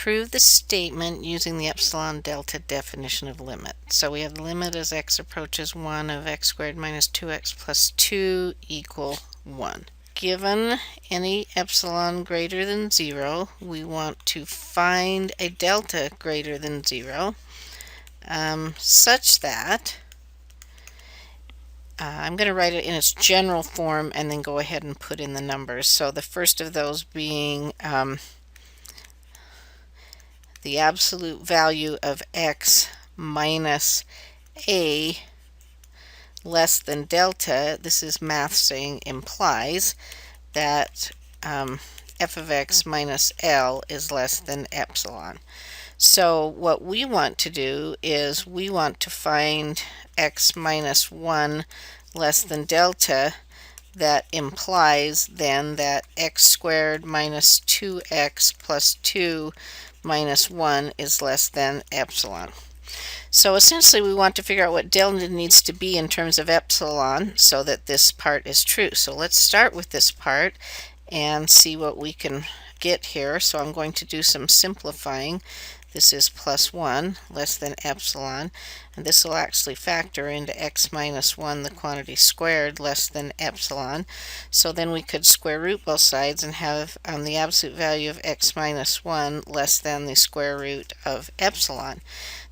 prove the statement using the epsilon delta definition of limit. So we have the limit as x approaches 1 of x squared minus 2x plus 2 equal 1. Given any epsilon greater than 0, we want to find a delta greater than 0 such that I'm going to write it in its general form and then go ahead and put in the numbers. So the first of those being the absolute value of x minus a less than delta. This is math saying implies that f of x minus L is less than epsilon. So what we want to do is we want to find x minus 1 less than delta. That implies then that x squared minus 2x plus 2 minus 1 is less than epsilon. So essentially we want to figure out what delta needs to be in terms of epsilon so that this part is true. So let's start with this part and see what we can get here. So I'm going to do some simplifying. This is plus 1 less than epsilon, and this will actually factor into x minus 1, the quantity squared, less than epsilon. So then we could square root both sides and have the absolute value of x minus 1 less than the square root of epsilon.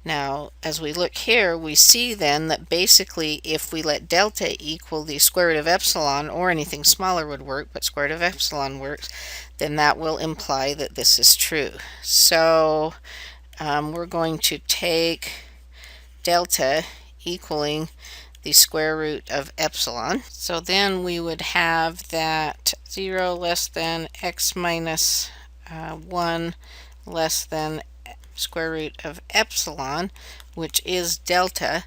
Now, as we look here, we see then that basically if we let delta equal the square root of epsilon, or anything smaller would work, but square root of epsilon works, then that will imply that this is true. So we're going to take delta equaling the square root of epsilon. So then we would have that 0 less than x minus 1 less than square root of epsilon, which is delta,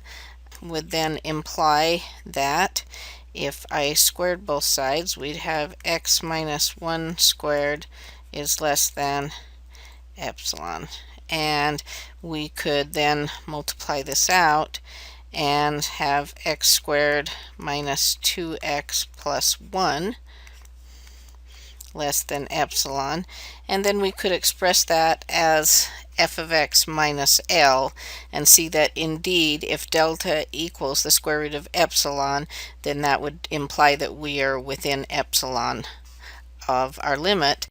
would then imply that if I squared both sides, we'd have x minus 1 squared is less than epsilon. And we could then multiply this out and have x squared minus 2x plus 1 less than epsilon, and then we could express that as f of x minus L and see that indeed if delta equals the square root of epsilon, then that would imply that we are within epsilon of our limit.